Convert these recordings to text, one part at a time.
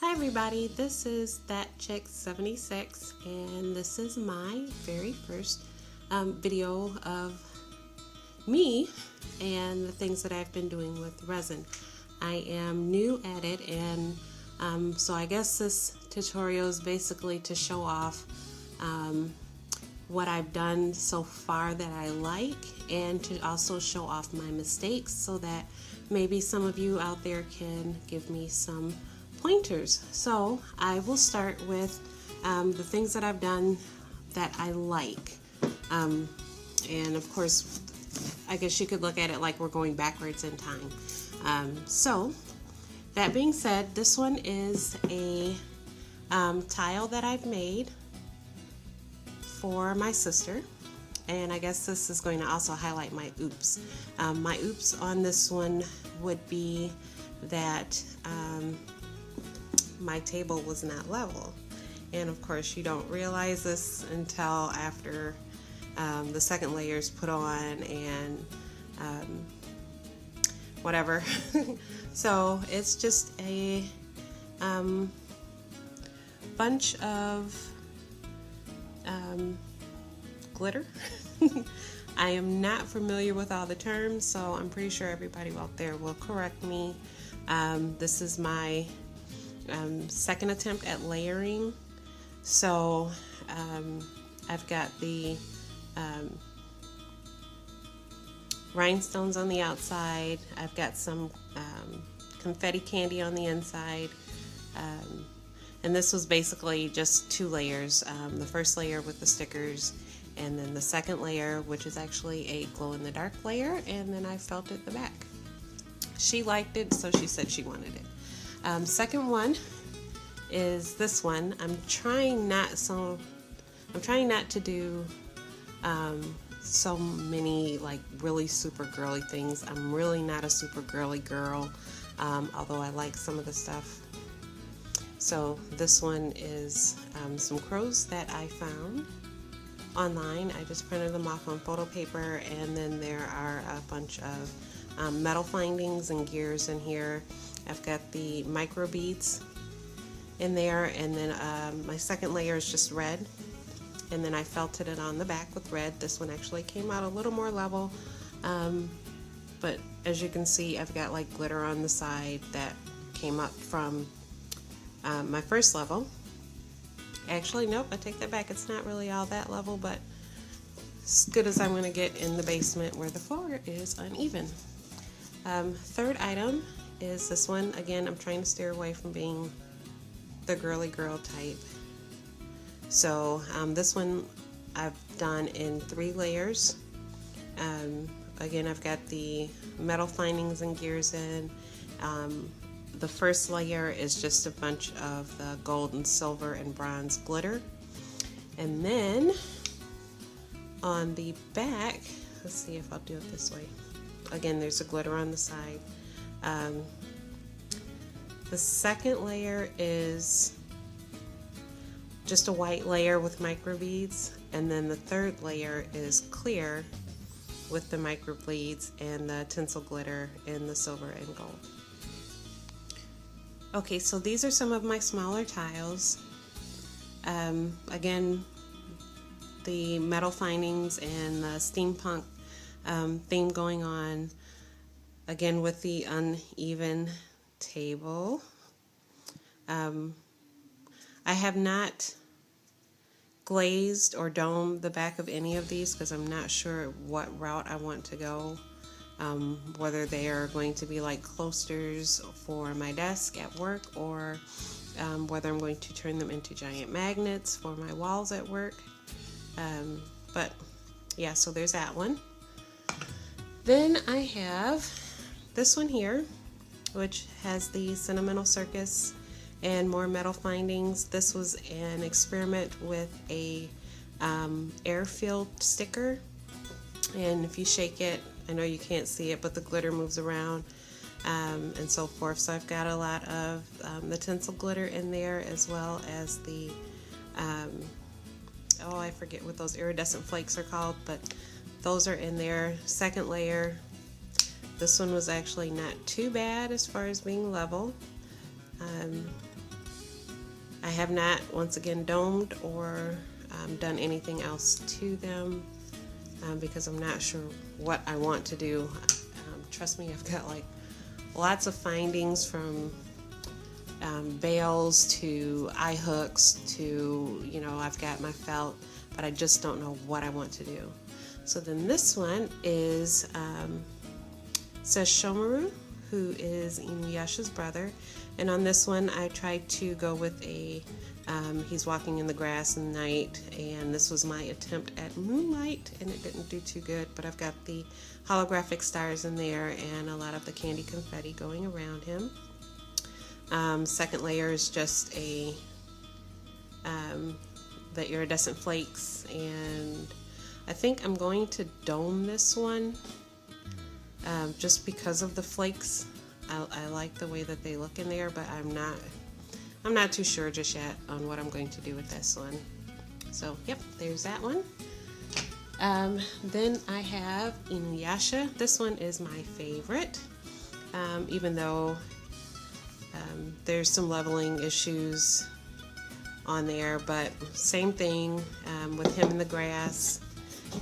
Hi everybody, this is That Chick 76 and this is my very first video of me and the things that I've been doing with resin. I am new at it and so I guess this tutorial is basically to show off what I've done so far that I like, and to also show off my mistakes so that maybe some of you out there can give me some pointers. So I will start with the things that I've done that I like. And of course, I guess you could look at it like we're going backwards in time. So that being said, this one is a tile that I've made for my sister, and I guess this is going to also highlight my oops. My oops on this one would be that my table was not level, and of course you don't realize this until after the second layer is put on and whatever. So it's just a bunch of glitter. I am not familiar with all the terms, so I'm pretty sure everybody out there will correct me. This is my second attempt at layering. So I've got the rhinestones on the outside. I've got some confetti candy on the inside. And this was basically just two layers. The first layer with the stickers, and then the second layer, which is actually a glow-in-the-dark layer, and then I felt it the back. She liked it, so she said she wanted it. Second one is this one. I'm trying not to do so many like really super girly things. I'm really not a super girly girl, although I like some of the stuff. So this one is some crows that I found online. I just printed them off on photo paper, and then there are a bunch of metal findings and gears in here. I've got the micro beads in there, and then my second layer is just red, and then I felted it on the back with red. This one actually came out a little more level, but as you can see, I've got like glitter on the side that came up from my first level. Actually, nope, I take that back. It's not really all that level, but as good as I'm going to get in the basement where the floor is uneven. Third item is this one. Again, I'm trying to steer away from being the girly girl type. So this one I've done in 3 layers. Again, I've got the metal findings and gears in. The first layer is just a bunch of the gold and silver and bronze glitter. And then on the back, let's see if I'll do it this way. Again, there's a glitter on the side. The second layer is just a white layer with micro beads, and then the third layer is clear with the micro beads and the tinsel glitter in the silver and gold. Okay, so these are some of my smaller tiles. Again, the metal findings and the steampunk theme going on. Again, with the uneven table. I have not glazed or domed the back of any of these because I'm not sure what route I want to go. Whether they are going to be like coasters for my desk at work, or whether I'm going to turn them into giant magnets for my walls at work. But yeah, so there's that one. Then I have this one here, which has the Sentimental Circus and more metal findings. This was an experiment with a air-filled sticker, and if you shake it, I know you can't see it, but the glitter moves around and so forth. So I've got a lot of the tinsel glitter in there, as well as the, oh, I forget what those iridescent flakes are called, but those are in there. Second layer, this one was actually not too bad as far as being level. I have not, once again, domed or done anything else to them because I'm not sure what I want to do. Trust me, I've got like lots of findings from bails to eye hooks to, I've got my felt, but I just don't know what I want to do. So then this one is, says Shomaru, who is Inuyasha's brother. And on this one, I tried to go with he's walking in the grass in the night, and this was my attempt at moonlight, and it didn't do too good, but I've got the holographic stars in there and a lot of the candy confetti going around him. Second layer is just the iridescent flakes, and I think I'm going to dome this one just because of the flakes. I like the way that they look in there, but I'm not too sure just yet on what I'm going to do with this one. So yep, there's that one. Then I have Inuyasha. This one is my favorite, even though there's some leveling issues on there, but same thing with him in the grass.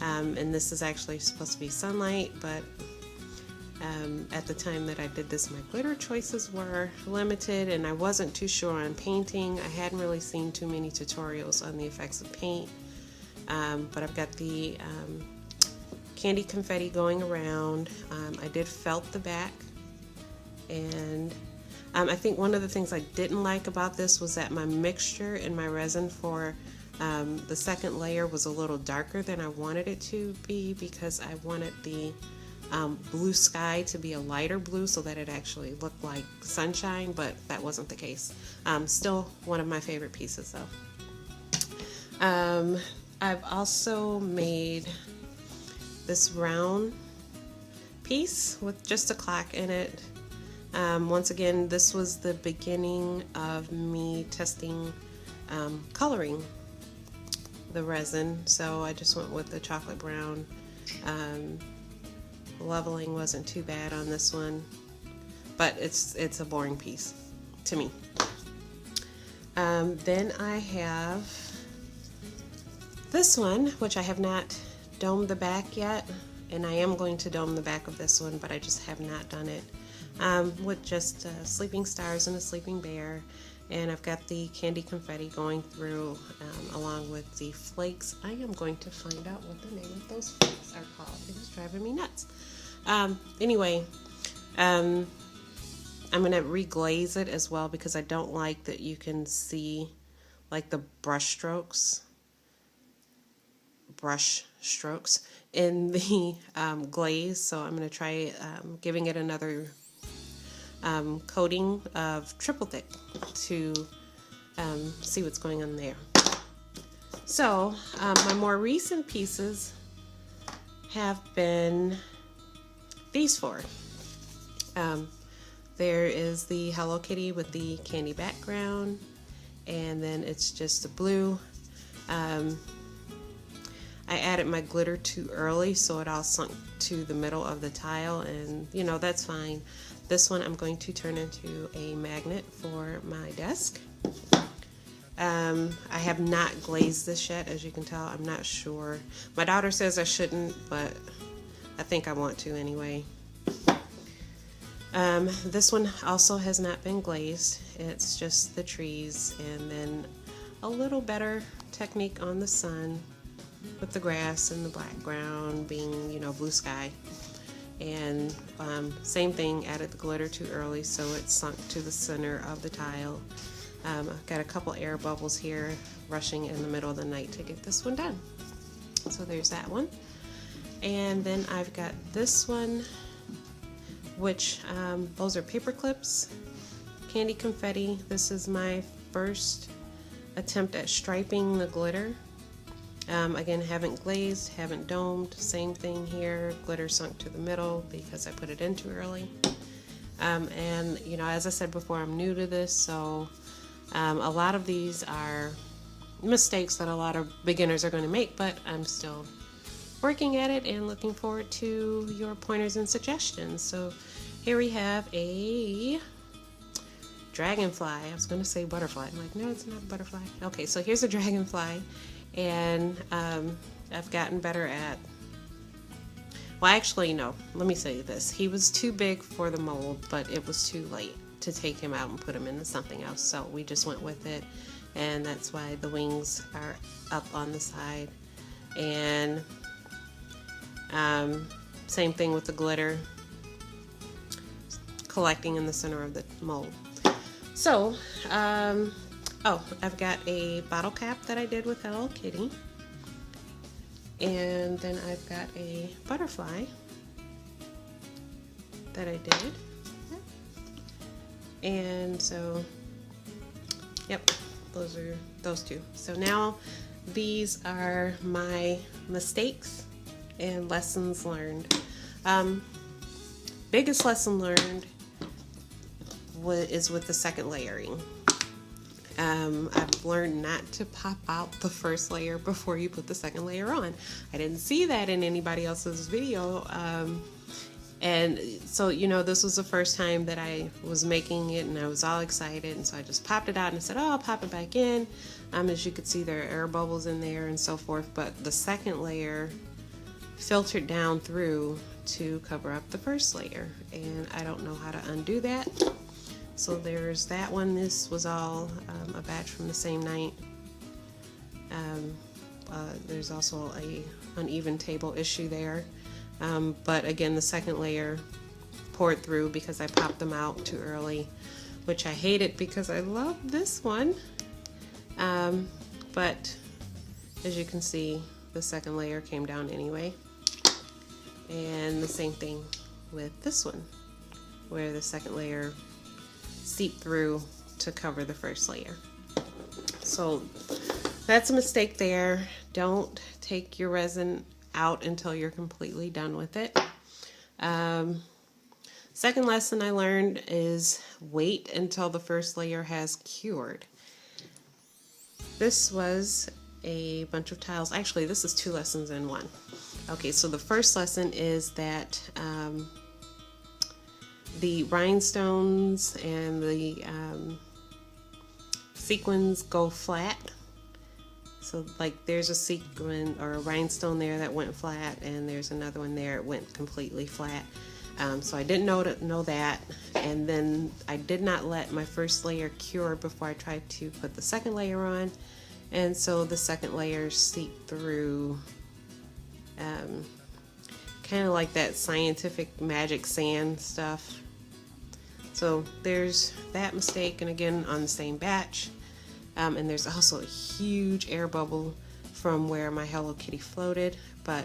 And this is actually supposed to be sunlight, but at the time that I did this, my glitter choices were limited, and I wasn't too sure on painting. I hadn't really seen too many tutorials on the effects of paint, but I've got the candy confetti going around. I did felt the back, and I think one of the things I didn't like about this was that my mixture in my resin for the second layer was a little darker than I wanted it to be, because I wanted the blue sky to be a lighter blue so that it actually looked like sunshine, but that wasn't the case. Still one of my favorite pieces though. I've also made this round piece with just a clock in it. Once again, this was the beginning of me testing coloring the resin, so I just went with the chocolate brown. Leveling wasn't too bad on this one, but it's a boring piece to me. Then I have this one, which I have not domed the back yet, and I am going to dome the back of this one, but I just have not done it. With just sleeping stars and a sleeping bear, and I've got the candy confetti going through along with the flakes. I am going to find out what the name of those flakes are called. It is driving me nuts. Anyway, I'm going to reglaze it as well, because I don't like that you can see like the brush strokes in the glaze, so I'm going to try giving it another coating of triple thick to see what's going on there. So my more recent pieces have been these four. There is the Hello Kitty with the candy background, and then it's just the blue. I added my glitter too early, so it all sunk to the middle of the tile, and that's fine. This one I'm going to turn into a magnet for my desk. I have not glazed this yet, as you can tell. I'm not sure. My daughter says I shouldn't, but I think I want to anyway. This one also has not been glazed. It's just the trees, and then a little better technique on the sun with the grass and the background being, blue sky. And same thing, added the glitter too early, so it sunk to the center of the tile. I've got a couple air bubbles here rushing in the middle of the night to get this one done. So there's that one. And then I've got this one, which those are paper clips, candy confetti. This is my first attempt at striping the glitter. Again, haven't glazed, haven't domed, same thing here, glitter sunk to the middle because I put it in too early. And as I said before, I'm new to this, so a lot of these are mistakes that a lot of beginners are going to make, but I'm still working at it and looking forward to your pointers and suggestions. So here we have a dragonfly. I was going to say butterfly. I'm like, no, it's not a butterfly. Okay, so here's a dragonfly, and I've gotten better at, well, actually, no, let me say this. He was too big for the mold, but it was too late to take him out and put him into something else, so we just went with it, and that's why the wings are up on the side. And same thing with the glitter, collecting in the center of the mold. So, oh, I've got a bottle cap that I did with Hello Kitty. And then I've got a butterfly that I did. And so, yep, those are those two. So now these are my mistakes and lessons learned. Biggest lesson learned is with the second layering. I've learned not to pop out the first layer before you put the second layer on. I didn't see that in anybody else's video. And so, you know, this was the first time that I was making it, and I was all excited, and so I just popped it out and I said, oh, I'll pop it back in. As you could see, there are air bubbles in there and so forth, but the second layer filtered down through to cover up the first layer, and I don't know how to undo that. So there's that one. This was all a batch from the same night. There's also a uneven table issue there. But again, the second layer poured through because I popped them out too early, which I hated because I love this one. But as you can see, the second layer came down anyway. And the same thing with this one, where the second layer seeped through to cover the first layer. So that's a mistake there. Don't take your resin out until you're completely done with it. Second lesson I learned is wait until the first layer has cured. This was a bunch of tiles. Actually, this is 2 lessons in one. Okay, so the first lesson is that the rhinestones and the sequins go flat. So like there's a sequin or a rhinestone there that went flat, and there's another one there it went completely flat. So I didn't know that, and then I did not let my first layer cure before I tried to put the second layer on, and so the second layer seeped through, kind of like that scientific magic sand stuff. So there's that mistake, and again on the same batch. And there's also a huge air bubble from where my Hello Kitty floated, but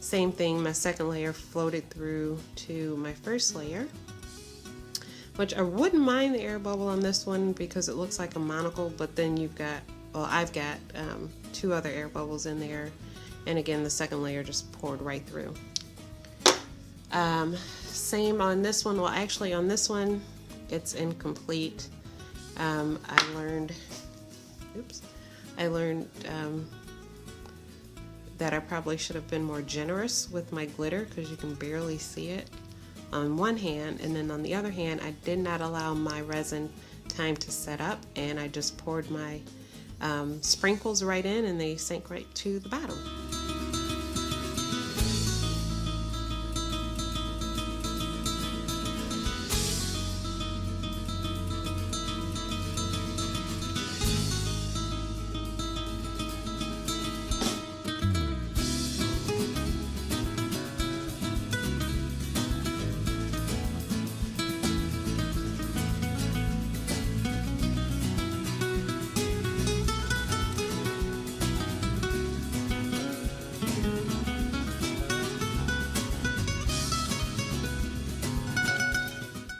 same thing, my second layer floated through to my first layer, which I wouldn't mind the air bubble on this one because it looks like a monocle, but then you've got, well, I've got 2 other air bubbles in there, and again the second layer just poured right through. Same on this one. Well, actually on this one it's incomplete. I learned that I probably should have been more generous with my glitter, because you can barely see it on one hand, and then on the other hand I did not allow my resin time to set up, and I just poured my sprinkles right in and they sank right to the bottom.